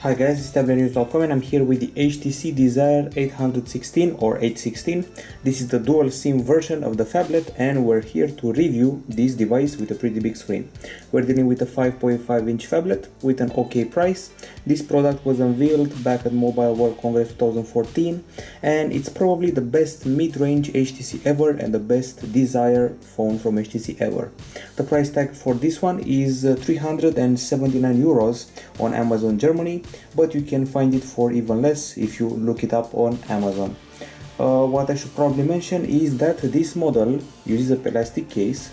Hi guys, this is Tablet-News.com and I'm here with the HTC Desire 816 or 816. This is the dual SIM version of the phablet and we're here to review this device with a pretty big screen. We're dealing with a 5.5-inch phablet with an okay price. This product was unveiled back at Mobile World Congress 2014 and it's probably the best mid-range HTC ever and the best Desire phone from HTC ever. The price tag for this one is 379 euros on Amazon Germany, but you can find it for even less if you look it up on Amazon. What I should probably mention is that this model uses a plastic case,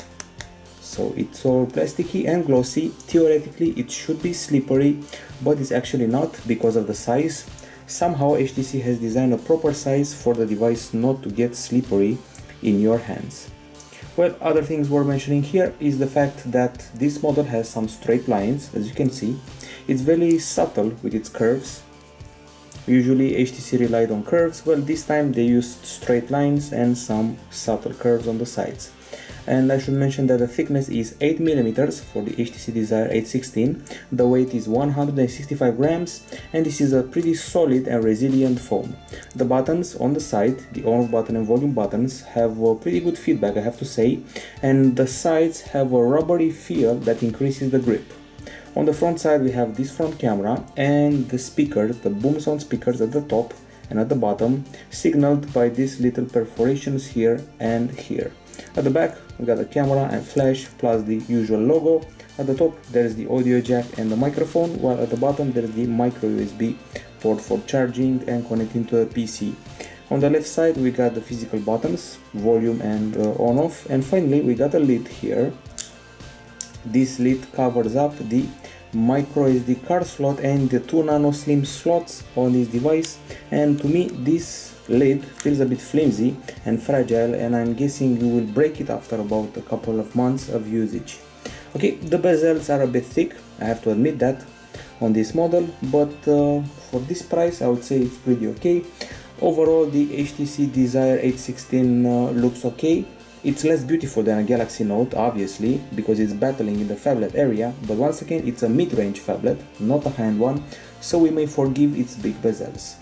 so it's all plasticky and glossy. Theoretically it should be slippery, but it's actually not because of the size. Somehow HTC has designed a proper size for the device not to get slippery in your hands. Well, other things worth mentioning here is the fact that this model has some straight lines, as you can see. It's very subtle with its curves. Usually HTC relied on curves, well this time they used straight lines and some subtle curves on the sides. And I should mention that the thickness is 8mm for the HTC Desire 816, the weight is 165 grams, and this is a pretty solid and resilient phone. The buttons on the side, the on-off button and volume buttons, have pretty good feedback, I have to say, and the sides have a rubbery feel that increases the grip. On the front side we have this front camera and the speakers, the boom sound speakers at the top and at the bottom, signaled by these little perforations here and here. At the back we got the camera and flash plus the usual logo. At the top there is the audio jack and the microphone, while at the bottom there is the micro USB port for charging and connecting to a PC. On the left side we got the physical buttons, volume and on off, and finally we got a lid here. This lid covers up the microSD card slot and the 2 nano slim slots on this device, and to me this lid feels a bit flimsy and fragile, and I'm guessing you will break it after about a couple of months of usage. Okay, the bezels are a bit thick, I have to admit that, on this model, but for this price I would say it's pretty okay. Overall the HTC Desire 816 looks okay. It's less beautiful than a Galaxy Note, obviously, because it's battling in the phablet area, but once again it's a mid-range phablet, not a high-end one, so we may forgive its big bezels.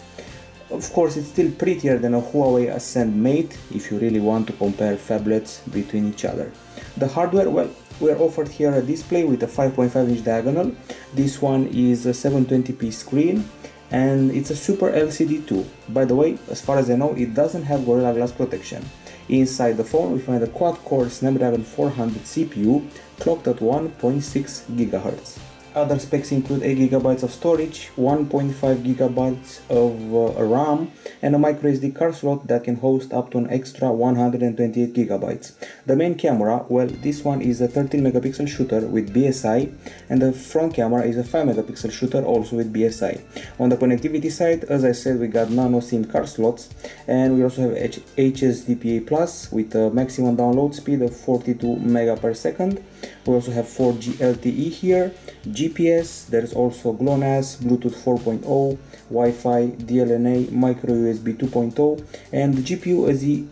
Of course it's still prettier than a Huawei Ascend Mate if you really want to compare phablets between each other. The hardware, well, we're offered here a display with a 5.5-inch diagonal. This one is a 720p screen and it's a Super LCD too. By the way, as far as I know, it doesn't have Gorilla Glass protection. Inside the phone we find a quad-core Snapdragon 400 CPU clocked at 1.6 GHz. Other specs include 8 GB of storage, 1.5 GB of RAM, and a microSD card slot that can host up to an extra 128 GB. The main camera, well, this one is a 13 megapixel shooter with BSI, and the front camera is a 5 megapixel shooter also with BSI. On the connectivity side, as I said, we got nano SIM card slots, and we also have HSDPA Plus with a maximum download speed of 42 MB per second. We also have 4G LTE here, GPS, there is also GLONASS, Bluetooth 4.0, Wi-Fi, DLNA, micro USB 2.0, and the GPU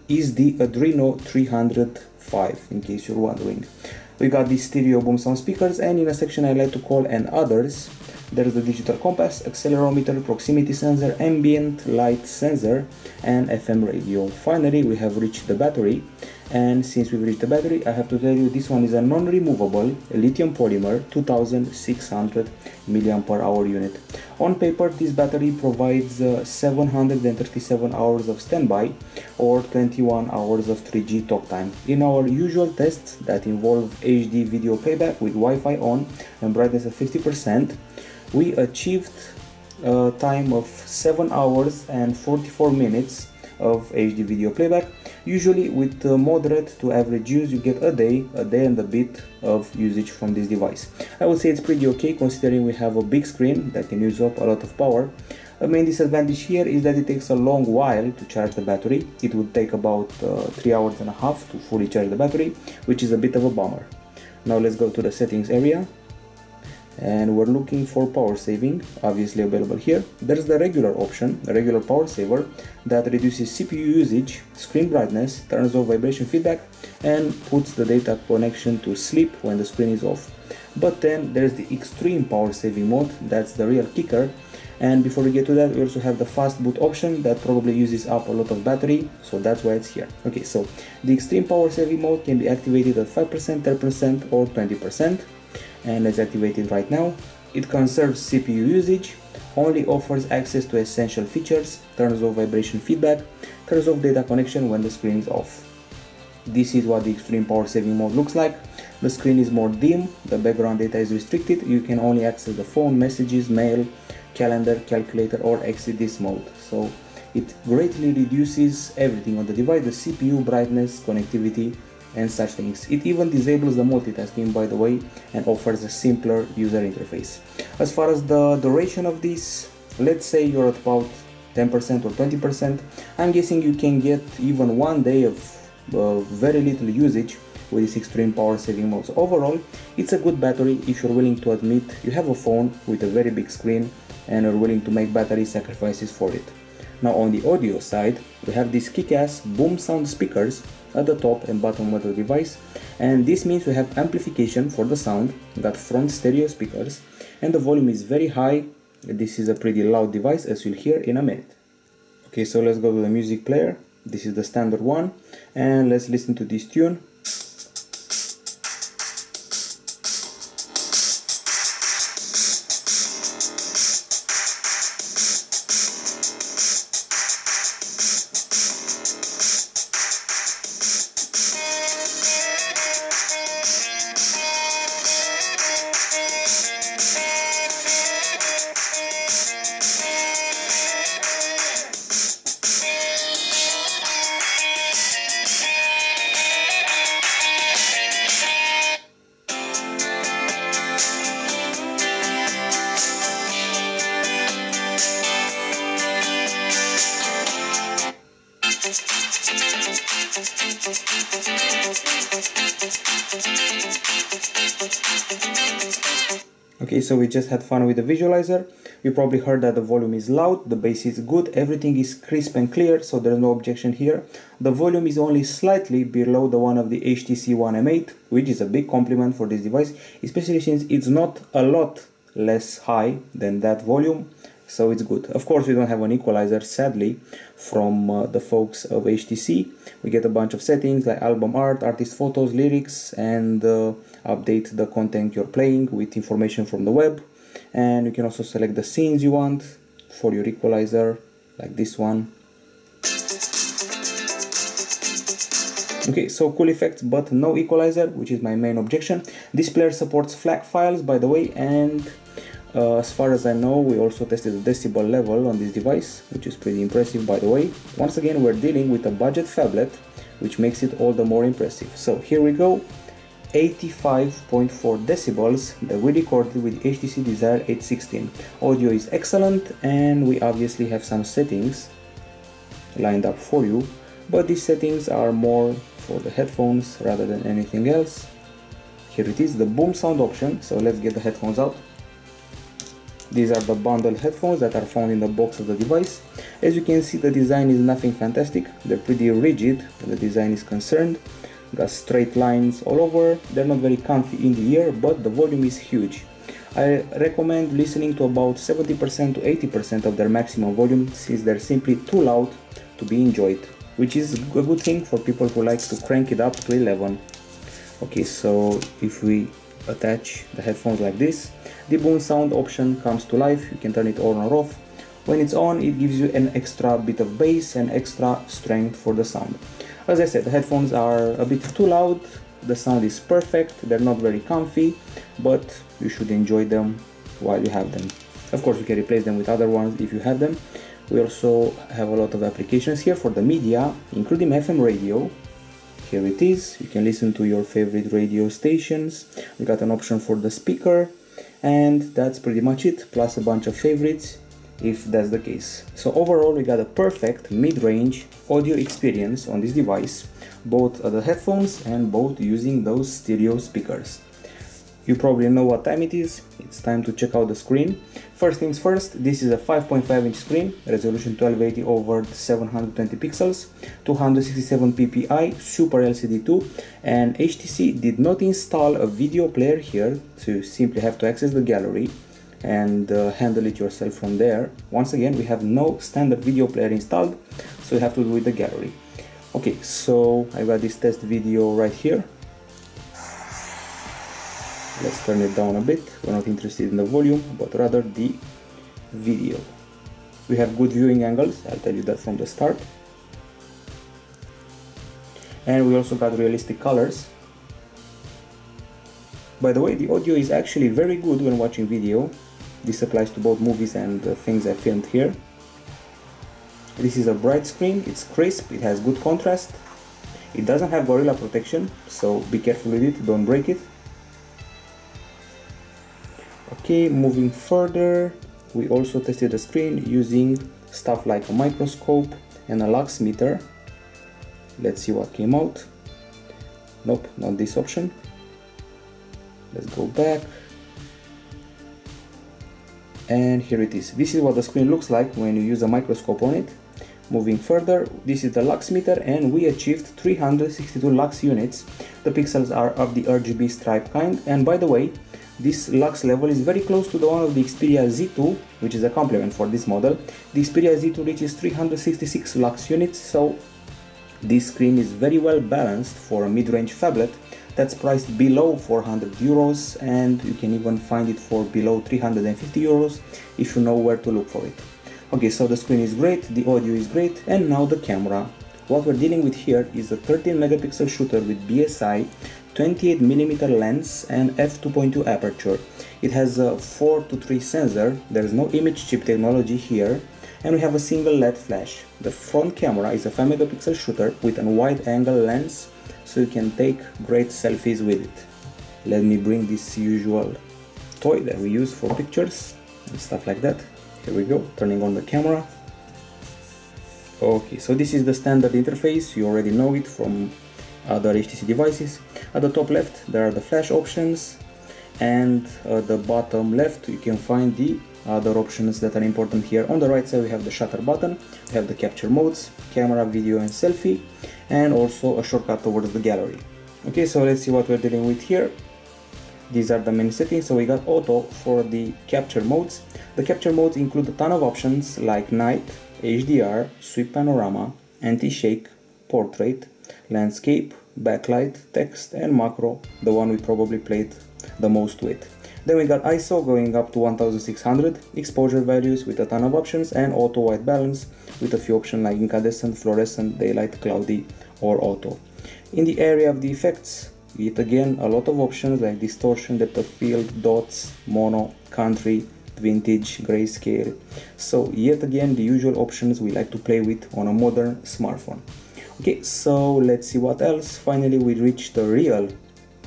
is the Adreno 305, in case you're wondering. We got the stereo boom sound speakers, and in a section I like to call "and others," there is the digital compass, accelerometer, proximity sensor, ambient light sensor, and FM radio. Finally, we have reached the battery, and since we've reached the battery, I have to tell you this one is a non-removable lithium polymer 2600 mAh unit. On paper, this battery provides 737 hours of standby or 21 hours of 3G talk time. In our usual tests that involve HD video playback with Wi-Fi on and brightness of 50%, we achieved a time of 7 hours and 44 minutes of HD video playback. Usually with moderate to average use you get a day and a bit of usage from this device. I would say it's pretty okay considering we have a big screen that can use up a lot of power. A main disadvantage here is that it takes a long while to charge the battery. It would take about 3 hours and a half to fully charge the battery, which is a bit of a bummer. Now let's go to the settings area. And we're looking for power saving, obviously available here. There's the regular option, the regular power saver, that reduces CPU usage, screen brightness, turns off vibration feedback, and puts the data connection to sleep when the screen is off. But then there's the extreme power saving mode, that's the real kicker. And before we get to that, we also have the fast boot option that probably uses up a lot of battery, so that's why it's here. Okay, so the extreme power saving mode can be activated at 5%, 10% or 20%, and let's activate it right now. It conserves CPU usage, only offers access to essential features, turns off vibration feedback, turns off data connection when the screen is off. This is what the extreme power saving mode looks like. The screen is more dim, the background data is restricted, you can only access the phone, messages, mail, calendar, calculator or exit this mode. So it greatly reduces everything on the device, the CPU, brightness, connectivity and such things. It even disables the multitasking, by the way, and offers a simpler user interface. As far as the duration of this, let's say you're at about 10% or 20%, I'm guessing you can get even 1 day of very little usage with this extreme power saving mode. So overall, it's a good battery if you're willing to admit you have a phone with a very big screen and are willing to make battery sacrifices for it. Now on the audio side, we have these kick-ass boom sound speakers at the top and bottom of the device, and this means we have amplification for the sound, got front stereo speakers, and the volume is very high. This is a pretty loud device, as you'll hear in a minute. Okay, so let's go to the music player. This is the standard one, and let's listen to this tune. Okay, so we just had fun with the visualizer. You probably heard that the volume is loud, the bass is good, everything is crisp and clear, so there's no objection here. The volume is only slightly below the one of the HTC One M8, which is a big compliment for this device, especially since it's not a lot less high than that volume, so it's good. Of course, we don't have an equalizer, sadly, from the folks of HTC. We get a bunch of settings like album art, artist photos, lyrics, and update the content you're playing with information from the web. And you can also select the scenes you want for your equalizer, like this one. Okay, so cool effects, but no equalizer, which is my main objection. This player supports FLAC files, by the way, and as far as I know, we also tested the decibel level on this device, which is pretty impressive, by the way. Once again, we're dealing with a budget phablet, which makes it all the more impressive. So here we go, 85.4 decibels that we recorded with HTC Desire 816. Audio is excellent, and we obviously have some settings lined up for you, but these settings are more for the headphones rather than anything else. Here it is, the boom sound option. So let's get the headphones out. These are the bundled headphones that are found in the box of the device. As you can see, the design is nothing fantastic. They're pretty rigid when the design is concerned. Got straight lines all over. They're not very comfy in the ear, but the volume is huge. I recommend listening to about 70% to 80% of their maximum volume, since they're simply too loud to be enjoyed, which is a good thing for people who like to crank it up to 11. Okay, so if we attach the headphones like this, the boom sound option comes to life. You can turn it on or off. When it's on, it gives you an extra bit of bass and extra strength for the sound. As I said, the headphones are a bit too loud. The sound is perfect. They're not very comfy, but you should enjoy them while you have them. Of course, you can replace them with other ones if you have them. We also have a lot of applications here for the media, including FM radio. Here it is. You can listen to your favorite radio stations. We got an option for the speaker, and that's pretty much it, plus a bunch of favorites if that's the case. So overall, we got a perfect mid-range audio experience on this device, both the headphones and both using those stereo speakers. You probably know what time it is. It's time to check out the screen. First things first, this is a 5.5-inch screen, resolution 1280 over 720 pixels, 267 ppi, Super LCD 2, and HTC did not install a video player here, so you simply have to access the gallery and handle it yourself from there. Once again, we have no standard video player installed, so you have to do it with the gallery. Okay, so I got this test video right here. Let's turn it down a bit. We're not interested in the volume, but rather the video. We have good viewing angles, I'll tell you that from the start. And we also got realistic colors. By the way, the audio is actually very good when watching video. This applies to both movies and things I filmed here. This is a bright screen, it's crisp, it has good contrast. It doesn't have Gorilla protection, so be careful with it, don't break it. Okay, moving further, we also tested the screen using stuff like a microscope and a lux meter. Let's see what came out. Nope, not this option. Let's go back. And here it is. This is what the screen looks like when you use a microscope on it. Moving further, this is the lux meter, and we achieved 362 lux units. The pixels are of the RGB stripe kind, and by the way, this lux level is very close to the one of the Xperia Z2, which is a complement for this model. The Xperia Z2 reaches 366 lux units, so this screen is very well balanced for a mid-range phablet that's priced below 400 euros, and you can even find it for below 350 euros if you know where to look for it. Okay, so the screen is great, the audio is great, and now the camera. What we're dealing with here is a 13 megapixel shooter with BSI, 28mm lens and f2.2 aperture. It has a 4:3 sensor, there is no image chip technology here, and we have a single LED flash. The front camera is a 5 megapixel shooter with a wide angle lens, so you can take great selfies with it. Let me bring this usual toy that we use for pictures and stuff like that. Here we go, turning on the camera. Okay, so this is the standard interface, you already know it from other HTC devices. At the top left there are the flash options, and at the bottom left you can find the other options that are important here. On the right side we have the shutter button, we have the capture modes, camera, video and selfie, and also a shortcut towards the gallery. Okay, so let's see what we're dealing with here. These are the main settings. So we got auto for the capture modes. The capture modes include a ton of options like night, HDR, sweep panorama, anti-shake, portrait, landscape, backlight, text and macro, the one we probably played the most with. Then we got ISO going up to 1600, exposure values with a ton of options, and auto white balance with a few options like incandescent, fluorescent, daylight, cloudy or auto. In the area of the effects, yet again a lot of options like distortion, depth of field, dots, mono, country, vintage, grayscale. So yet again the usual options we like to play with on a modern smartphone. Okay, so let's see what else. Finally we reached the real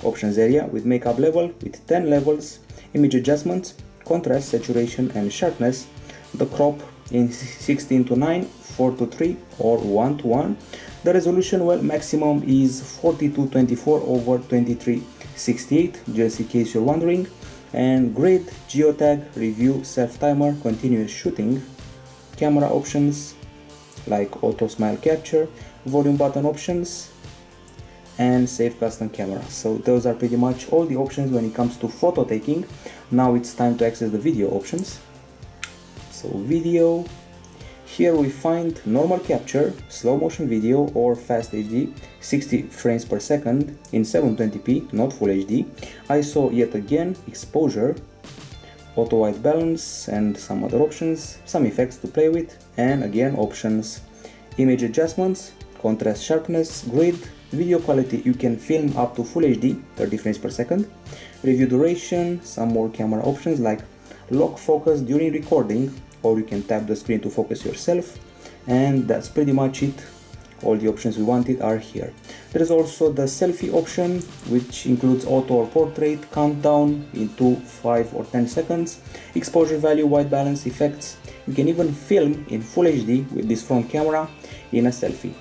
options area with makeup level with 10 levels, image adjustments, contrast, saturation and sharpness, the crop in 16:9, 4:3 or 1:1. The resolution, well, maximum is 4224 over 2368, just in case you're wondering. And grid, geotag, review, self-timer, continuous shooting, camera options like auto smile capture, volume button options, and save custom camera. So those are pretty much all the options when it comes to photo taking. Now it's time to access the video options. So video, here we find normal capture, slow motion video or fast HD, 60 frames per second in 720p, not full HD, ISO yet again, exposure, auto white balance and some other options, some effects to play with, and again options, image adjustments, contrast, sharpness, grid, video quality, you can film up to full HD, 30 frames per second, review duration, some more camera options like lock focus during recording, or you can tap the screen to focus yourself, and that's pretty much it. All the options we wanted are here. There is also the selfie option, which includes auto or portrait, countdown into 5 or 10 seconds, exposure value, white balance, effects. You can even film in full HD with this front camera in a selfie.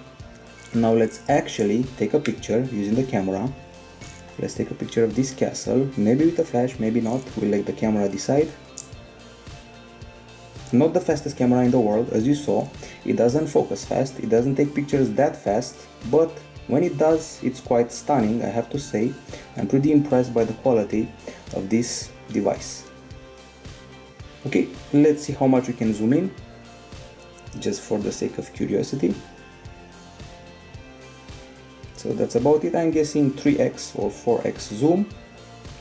Now let's actually take a picture using the camera. Let's take a picture of this castle, maybe with a flash, maybe not, we'll let the camera decide. Not the fastest camera in the world, as you saw. It doesn't focus fast, it doesn't take pictures that fast, but when it does, it's quite stunning, I have to say. I'm pretty impressed by the quality of this device. Okay, let's see how much we can zoom in, just for the sake of curiosity. So that's about it. I'm guessing 3x or 4x zoom.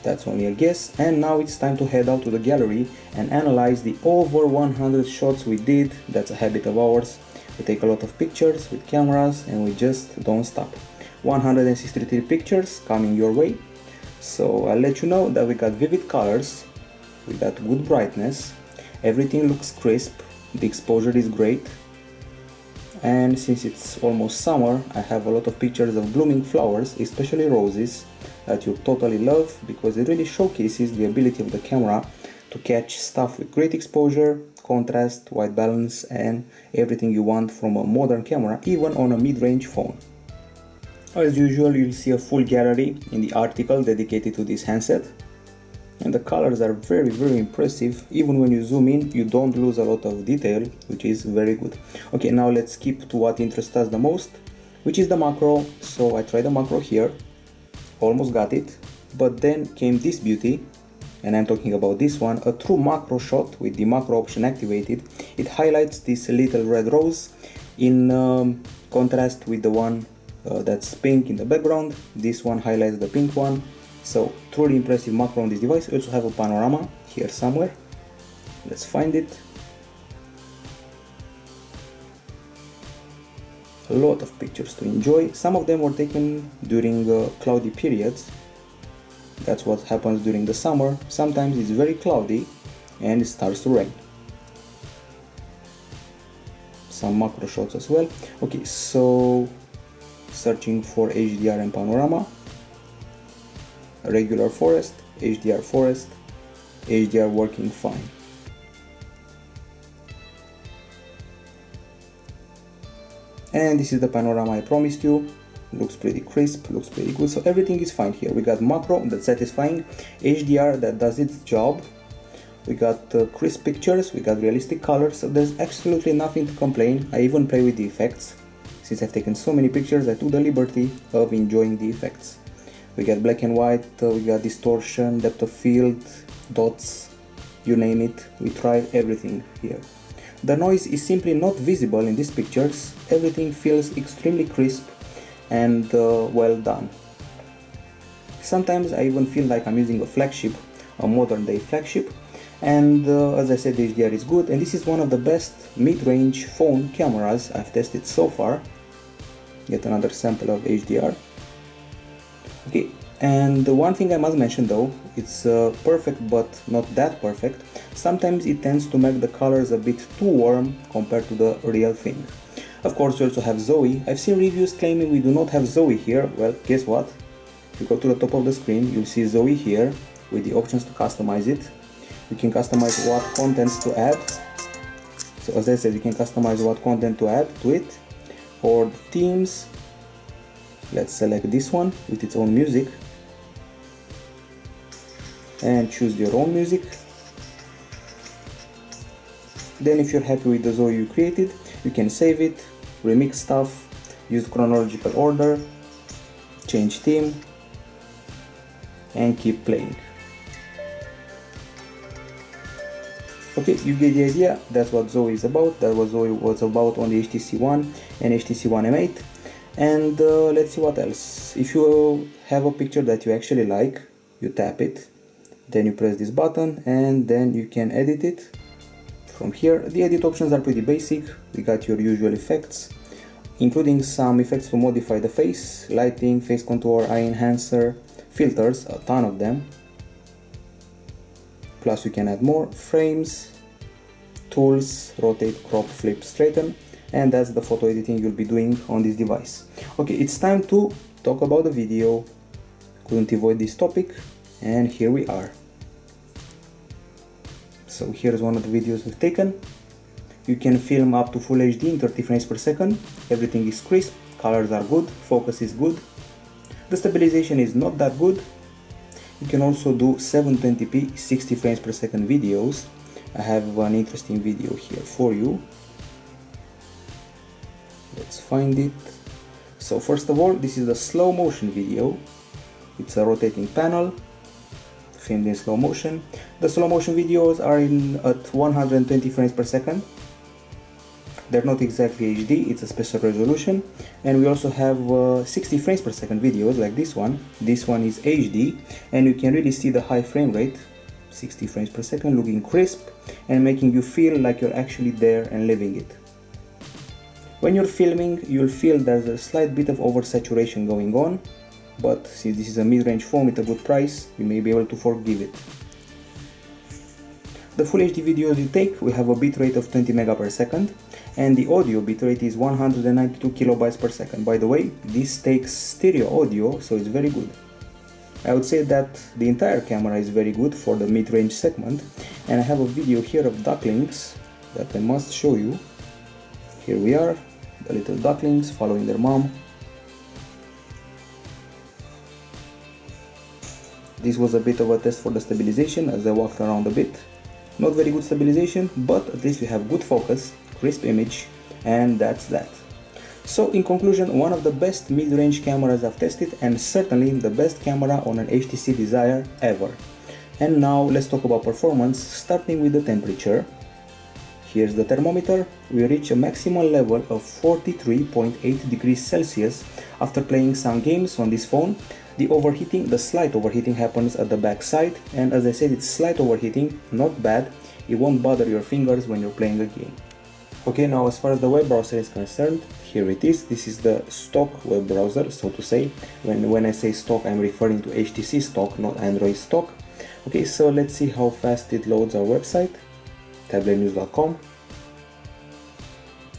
That's only a guess. And now it's time to head out to the gallery and analyze the over 100 shots we did. That's a habit of ours. We take a lot of pictures with cameras and we just don't stop. 163 pictures coming your way. So I'll let you know that we got vivid colors, we got good brightness, everything looks crisp, the exposure is great. And since it's almost summer, I have a lot of pictures of blooming flowers, especially roses, that you totally love because it really showcases the ability of the camera to catch stuff with great exposure, contrast, white balance, and everything you want from a modern camera, even on a mid-range phone. As usual, you'll see a full gallery in the article dedicated to this handset. And the colors are very impressive. Even when you zoom in, you don't lose a lot of detail, which is very good. Okay, now let's skip to what interests us the most, which is the macro. So I tried the macro here, almost got it, but then came this beauty, and I'm talking about this one, a true macro shot with the macro option activated. It highlights this little red rose in contrast with the one that's pink in the background. This one highlights the pink one. So truly impressive macro on this device. We also have a panorama here somewhere. Let's find it. A lot of pictures to enjoy. Some of them were taken during cloudy periods. That's what happens during the summer. Sometimes it's very cloudy and it starts to rain. Some macro shots as well. Okay, so searching for HDR and panorama. Regular forest, HDR working fine. And this is the panorama I promised you. Looks pretty crisp, looks pretty good, so everything is fine here. We got macro that's satisfying, HDR that does its job, we got crisp pictures, we got realistic colors, so there's absolutely nothing to complain. I even play with the effects. Since I've taken so many pictures, I took the liberty of enjoying the effects. We got black and white, we got distortion, depth of field, dots, you name it, we tried everything here. The noise is simply not visible in these pictures, everything feels extremely crisp and well done. Sometimes I even feel like I'm using a flagship, a modern day flagship, and as I said, the HDR is good, and this is one of the best mid-range phone cameras I've tested so far. Yet another sample of HDR. Okay, and the one thing I must mention though, it's perfect but not that perfect. Sometimes it tends to make the colors a bit too warm compared to the real thing. Of course, we also have Zoe. I've seen reviews claiming we do not have Zoe here. Well, guess what? If you go to the top of the screen, you'll see Zoe here with the options to customize it. You can customize what contents to add. So as I said, you can customize what content to add to it, or the themes. Let's select this one with its own music and choose your own music. Then if you're happy with the Zoe you created, you can save it, remix stuff, use chronological order, change theme, and keep playing. Okay, you get the idea. That's what Zoe is about. That was Zoe was about on the HTC One and HTC One M8. And let's see what else. If you have a picture that you actually like, you tap it, then you press this button, and then you can edit it from here. The edit options are pretty basic. We got your usual effects, including some effects to modify the face, lighting, face contour, eye enhancer, filters, a ton of them. Plus you can add more, frames, tools, rotate, crop, flip, straighten, and that's the photo editing you'll be doing on this device. Okay, it's time to talk about the video. Couldn't avoid this topic, and here we are. So here's one of the videos we've taken. You can film up to full HD in 30 frames per second. Everything is crisp, colors are good, focus is good. The stabilization is not that good. You can also do 720p 60 frames per second videos. I have an interesting video here for you. Let's find it. So first of all, this is the slow motion video. It's a rotating panel filmed in slow motion. The slow motion videos are at 120 frames per second. They're not exactly HD, it's a special resolution. And we also have 60 frames per second videos like this one. This one is HD and you can really see the high frame rate, 60 frames per second, looking crisp and making you feel like you're actually there and living it. When you're filming, you'll feel there's a slight bit of oversaturation going on, but since this is a mid-range phone with a good price, you may be able to forgive it. The full HD videos you take, we have a bitrate of 20 MB per second, and the audio bitrate is 192 kilobytes per second. By the way, this takes stereo audio, so it's very good. I would say that the entire camera is very good for the mid-range segment, and I have a video here of ducklings that I must show you. Here we are, the little ducklings following their mom. This was a bit of a test for the stabilization as I walked around a bit. Not very good stabilization, but at least we have good focus, crisp image, and that's that. So in conclusion, one of the best mid-range cameras I've tested and certainly the best camera on an HTC Desire ever. And now let's talk about performance, starting with the temperature. Here's the thermometer. We reach a maximum level of 43.8 degrees Celsius after playing some games on this phone. The slight overheating happens at the back side, and as I said, it's slight overheating, not bad. It won't bother your fingers when you're playing a game. Okay, now as far as the web browser is concerned, here it is. This is the stock web browser, so to say. When I say stock, I'm referring to HTC stock, not Android stock. Okay, so let's see how fast it loads our website. Tablet-News.com.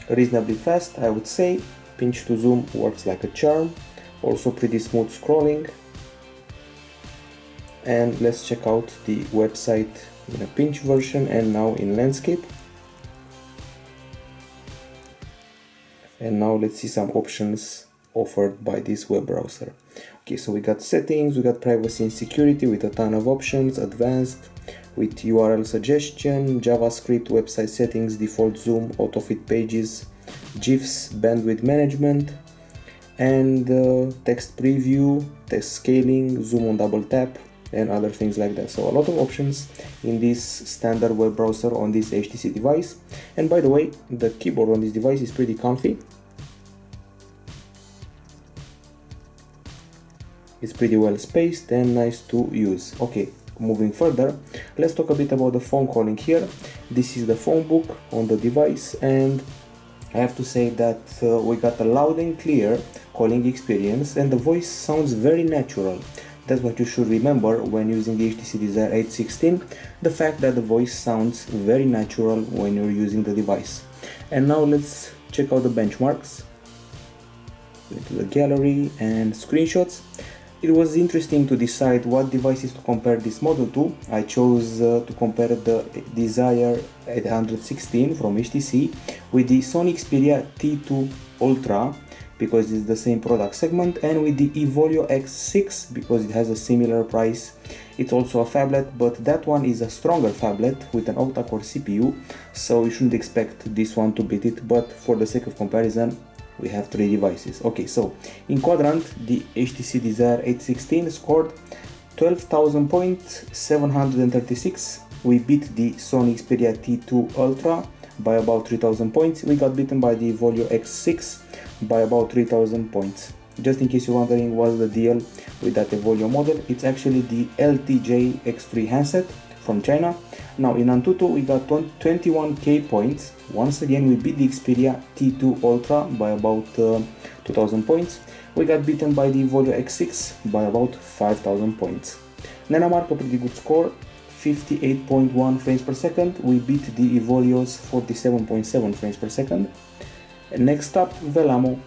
Reasonably fast, I would say. Pinch to zoom works like a charm. Also pretty smooth scrolling. And let's check out the website in a pinch version and now in landscape. And now let's see some options offered by this web browser. Okay, so we got settings, we got privacy and security with a ton of options, advanced, with URL suggestion, JavaScript, website settings, default zoom, autofit pages, GIFs, bandwidth management, and text preview, text scaling, zoom on double tap, and other things like that. So a lot of options in this standard web browser on this HTC device. And by the way, the keyboard on this device is pretty comfy. It's pretty well spaced and nice to use. Okay, moving further, let's talk a bit about the phone calling here. This is the phone book on the device, and I have to say that we got a loud and clear calling experience, and the voice sounds very natural. That's what you should remember when using the HTC Desire 816, the fact that the voice sounds very natural when you're using the device. And now let's check out the benchmarks. Go to the gallery and screenshots. It was interesting to decide what devices to compare this model to. I chose to compare the Desire 816 from HTC with the Sony Xperia T2 Ultra because it's the same product segment, and with the Evolio X6 because it has a similar price. It's also a phablet, but that one is a stronger phablet with an octa-core CPU, so you shouldn't expect this one to beat it, but for the sake of comparison, we have three devices. Okay, so in quadrant, the HTC Desire 816 scored 12,000 points, 736. We beat the Sony Xperia T2 Ultra by about 3,000 points. We got beaten by the Evolio X6 by about 3,000 points. Just in case you're wondering what's the deal with that Evolio model, it's actually the LTJ X3 handset from China. Now in Antutu we got 21k points. Once again we beat the Xperia T2 Ultra by about 2,000 points. We got beaten by the Evolio X6 by about 5,000 points. Nanomark, a pretty good score, 58.1 frames per second. We beat the Evolio's 47.7 frames per second. And next up, Velamo,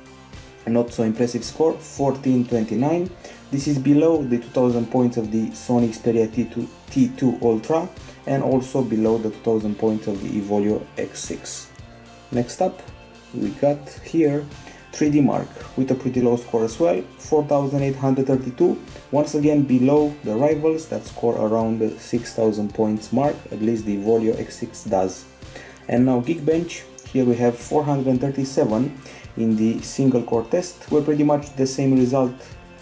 not so impressive score, 1429. This is below the 2000 points of the Sony Xperia T2 Ultra and also below the 2000 points of the Evolio X6. Next up, we got here 3D Mark with a pretty low score as well, 4832, once again below the rivals that score around the 6000 points mark, at least the Volio X6 does. And now Geekbench, here we have 437 in the single core test. We're pretty much the same result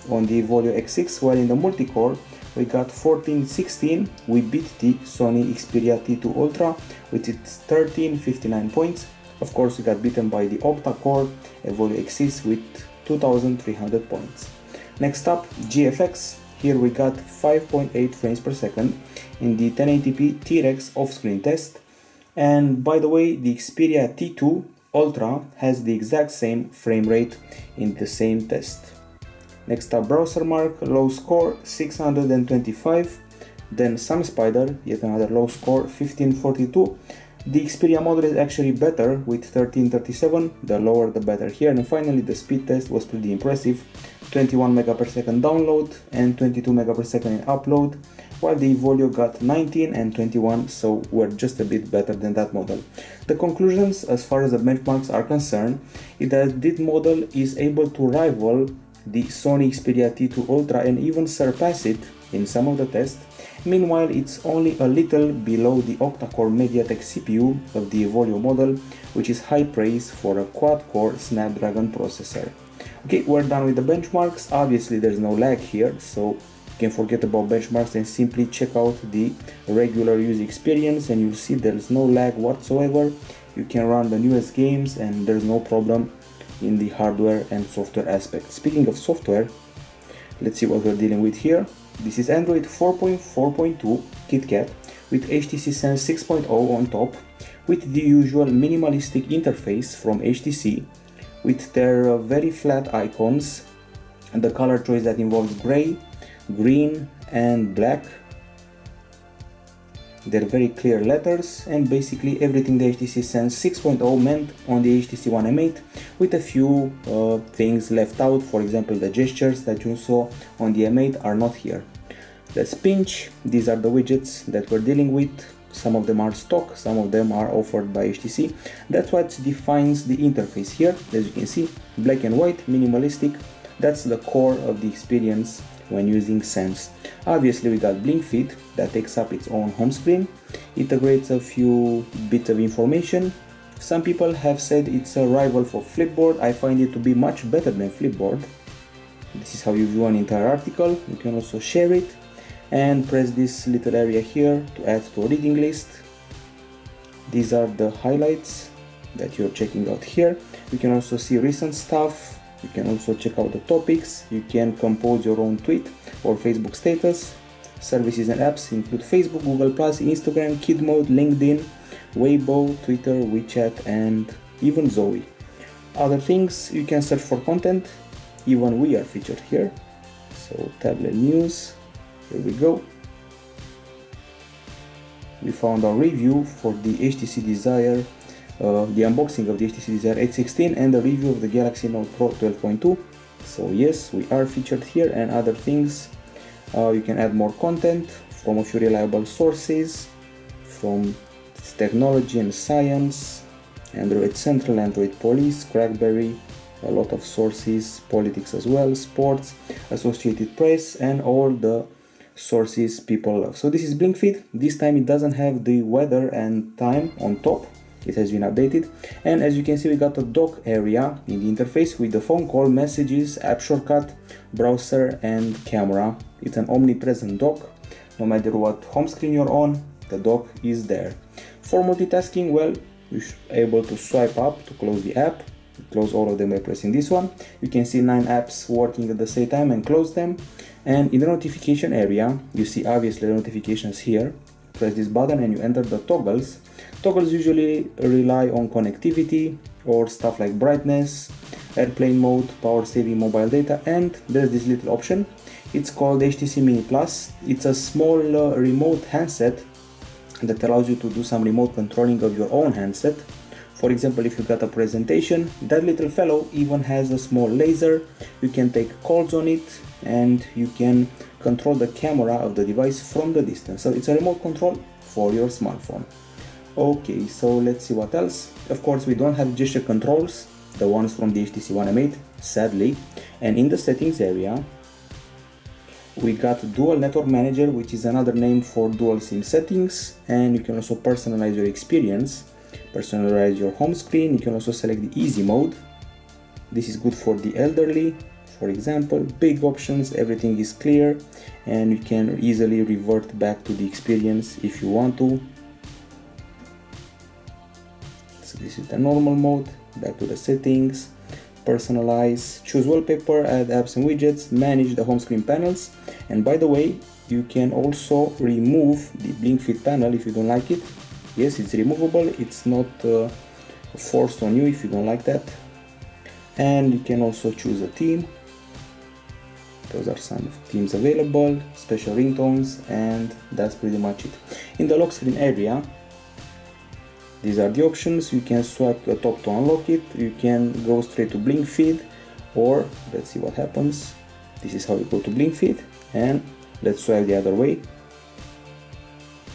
on the Volio X6, while in the multi-core we got 1416. We beat the Sony Xperia T2 Ultra with its 1359 points. Of course, we got beaten by the octa-core Volio X6 with 2300 points. Next up, GFX. Here we got 5.8 frames per second in the 1080p T-Rex off-screen test. And by the way, the Xperia T2 Ultra has the exact same frame rate in the same test. Next up, Browser Mark, low score 625. Then SunSpider, yet another low score 1542. The Xperia model is actually better with 1337, the lower the better here. And finally, the speed test was pretty impressive, 21 Mbps download and 22 Mbps in upload, while the Volio got 19 and 21, so we're just a bit better than that model. The conclusions as far as the benchmarks are concerned is that this model is able to rival the Sony Xperia T2 Ultra and even surpass it in some of the tests. Meanwhile, it's only a little below the octa-core MediaTek CPU of the Volio model, which is high praise for a quad-core Snapdragon processor. Okay, we're done with the benchmarks. Obviously there's no lag here, so you can forget about benchmarks and simply check out the regular user experience, and you'll see there's no lag whatsoever. You can run the newest games and there's no problem in the hardware and software aspect. Speaking of software, let's see what we're dealing with here. This is Android 4.4.2 KitKat with HTC Sense 6.0 on top, with the usual minimalistic interface from HTC, with their very flat icons and the color choice that involves gray, green and black. They're very clear letters and basically everything the HTC Sense 6.0 meant on the HTC One M8, with a few things left out. For example, the gestures that you saw on the M8 are not here. Let's pinch. These are the widgets that we're dealing with. Some of them are stock, some of them are offered by HTC. That's what defines the interface here. As you can see, black and white, minimalistic. That's the core of the experience when using Sense. Obviously we got Blink Feed that takes up its own home screen. It integrates a few bits of information. Some people have said it's a rival for Flipboard. I find it to be much better than Flipboard. This is how you view an entire article. You can also share it and press this little area here to add to a reading list. These are the highlights that you're checking out here. You can also see recent stuff. You can also check out the topics. You can compose your own tweet or Facebook status. Services and apps include Facebook, Google+, Instagram, Kid Mode, LinkedIn, Weibo, Twitter, WeChat, and even Zoe. Other things, you can search for content. Even we are featured here. So Tablet News, here we go. We found our review for the HTC Desire, the unboxing of the HTC Desire 816 and the review of the Galaxy Note Pro 12.2. So yes, we are featured here, and other things. You can add more content from a few reliable sources, from technology and science, Android Central, Android Police, Crackberry, a lot of sources, politics as well, sports, Associated Press, and all the sources people love. So this is Blink Feed. This time it doesn't have the weather and time on top. It has been updated, and as you can see we got a dock area in the interface with the phone call, messages, app shortcut, browser and camera. It's an omnipresent dock. No matter what home screen you're on, the dock is there. For multitasking, well, you're able to swipe up to close the app. Close all of them by pressing this one. You can see 9 apps working at the same time and close them. And in the notification area, you see obviously the notifications here. Press this button and you enter the toggles. Toggles usually rely on connectivity or stuff like brightness, airplane mode, power saving mobile data, and there's this little option. It's called HTC Mini Plus. It's a small remote handset that allows you to do some remote controlling of your own handset. For example, if you got a presentation, that little fellow even has a small laser. You can take calls on it and you can control the camera of the device from the distance. So it's a remote control for your smartphone. Okay, so let's see what else. Of course, we don't have gesture controls the ones from the HTC One M8, sadly. And in the settings area, we got Dual Network Manager, which is another name for dual SIM settings, and you can also personalize your experience, personalize your home screen. You can also select the easy mode. This is good for the elderly, for example. Big options, everything is clear, and you can easily revert back to the experience if you want to. So this is the normal mode. Back to the settings, personalize, choose wallpaper, add apps and widgets, manage the home screen panels. And by the way, you can also remove the blink fit panel if you don't like it. Yes, it's removable, it's not forced on you if you don't like that. And you can also choose a theme. Those are some themes available, special ringtones, and that's pretty much it. In the lock screen area, these are the options. You can swipe to the top to unlock it. You can go straight to blink feed, or let's see what happens. This is how you go to blink feed, and let's swipe the other way.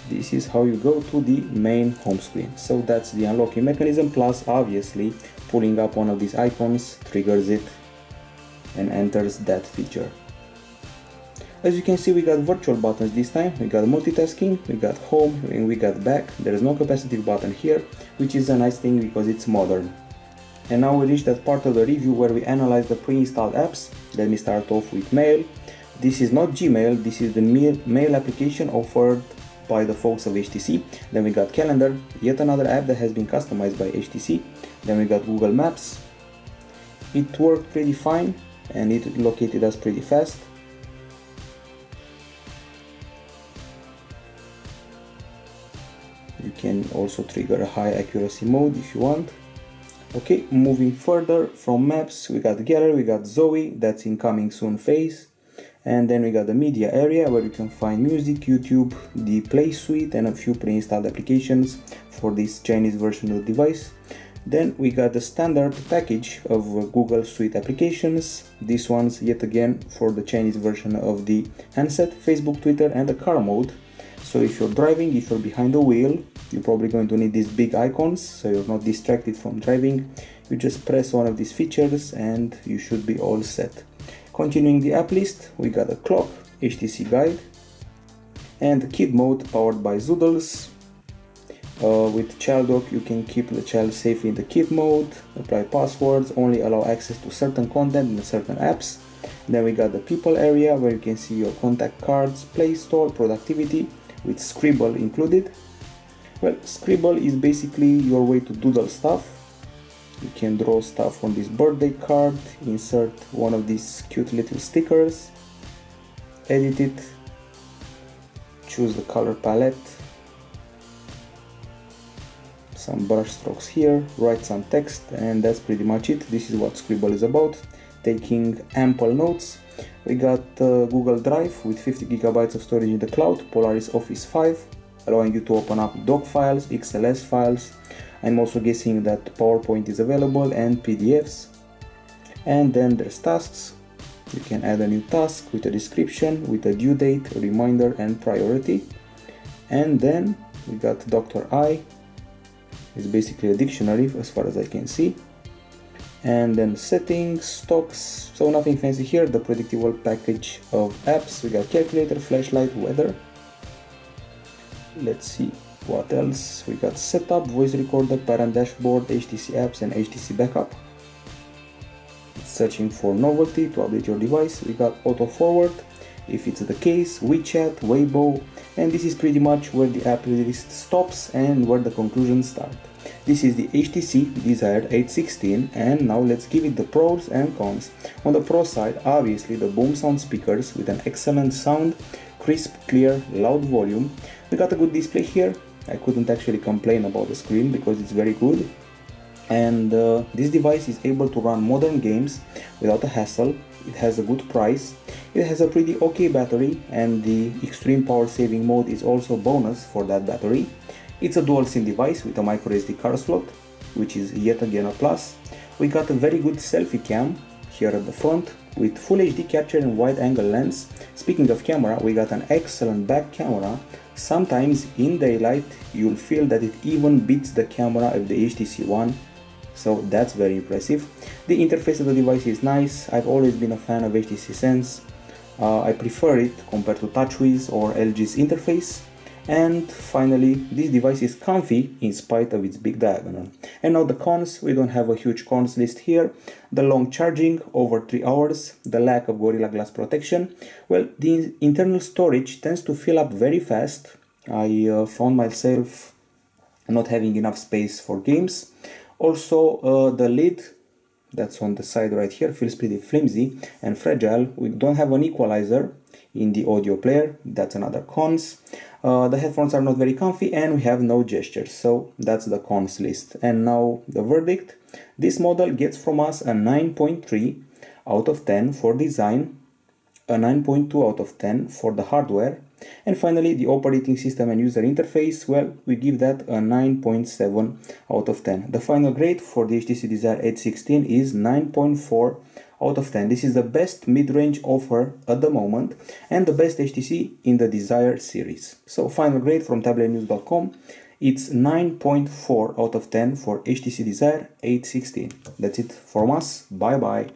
This is how you go to the main home screen. So that's the unlocking mechanism, plus obviously pulling up one of these icons triggers it and enters that feature. As you can see, we got virtual buttons this time. We got multitasking, we got home, and we got back. There is no capacitive button here, which is a nice thing because it's modern. And now we reach that part of the review where we analyze the pre-installed apps. Let me start off with Mail. This is not Gmail, this is the mail application offered by the folks of HTC. Then we got Calendar, yet another app that has been customized by HTC. Then we got Google Maps. It worked pretty fine and it located us pretty fast. You can also trigger a high accuracy mode if you want. Okay, moving further from Maps, we got Gallery, we got Zoe, that's in coming soon phase. And then we got the media area where you can find music, YouTube, the Play Suite, and a few pre-installed applications for this Chinese version of the device. Then we got the standard package of Google Suite applications. These ones yet again for the Chinese version of the handset, Facebook, Twitter, and the car mode. So if you're driving, if you're behind the wheel, you're probably going to need these big icons so you're not distracted from driving. You just press one of these features and you should be all set. Continuing the app list, we got a clock, HTC guide, and kid mode powered by Zoodles. With child dock, you can keep the child safe in the kid mode, apply passwords, only allow access to certain content and certain apps. Then we got the people area where you can see your contact cards, Play Store, productivity, with Scribble included. Well, Scribble is basically your way to doodle stuff. You can draw stuff on this birthday card, insert one of these cute little stickers, edit it, choose the color palette, some brush strokes here, write some text, and that's pretty much it. This is what Scribble is about, taking ample notes. We got Google Drive with 50 GB of storage in the cloud, Polaris Office 5, allowing you to open up doc files, XLS files. I'm also guessing that PowerPoint is available and PDFs. And then there's tasks. You can add a new task with a description, with a due date, a reminder, and priority. And then we got Dr. I. It's basically a dictionary as far as I can see. And then settings, stocks, so nothing fancy here, the predictable package of apps. We got calculator, flashlight, weather. Let's see what else. We got setup, voice recorder, parent dashboard, HTC apps, and HTC backup. Searching for novelty to update your device. We got auto forward, if it's the case, WeChat, Weibo, and this is pretty much where the app list stops and where the conclusions start. This is the HTC Desire 816, and now let's give it the pros and cons. On the pro side, obviously the boom sound speakers with an excellent sound, crisp, clear, loud volume. We got a good display here. I couldn't actually complain about the screen because it's very good. And this device is able to run modern games without a hassle. It has a good price. It has a pretty okay battery, and the extreme power saving mode is also a bonus for that battery. It's a dual SIM device with a microSD card slot, which is yet again a plus. We got a very good selfie cam here at the front with full HD capture and wide angle lens. Speaking of camera, we got an excellent back camera. Sometimes in daylight you'll feel that it even beats the camera of the HTC One so that's very impressive. The interface of the device is nice. I've always been a fan of HTC Sense. I prefer it compared to TouchWiz or LG's interface. And finally, this device is comfy in spite of its big diagonal. And now the cons, we don't have a huge cons list here. The long charging, over 3 hours, the lack of Gorilla Glass protection. Well, the internal storage tends to fill up very fast. I found myself not having enough space for games. Also, the lid that's on the side right here feels pretty flimsy and fragile. We don't have an equalizer in the audio player, that's another cons. The headphones are not very comfy and we have no gestures, so that's the cons list. And now the verdict. This model gets from us a 9.3 out of 10 for design, a 9.2 out of 10 for the hardware, and finally the operating system and user interface, well, we give that a 9.7 out of 10. The final grade for the HTC Desire 816 is 9.4 out of 10. This is the best mid-range offer at the moment and the best HTC in the Desire series. So final grade from Tablet-News.com, it's 9.4 out of 10 for HTC Desire 816. That's it from us. Bye bye.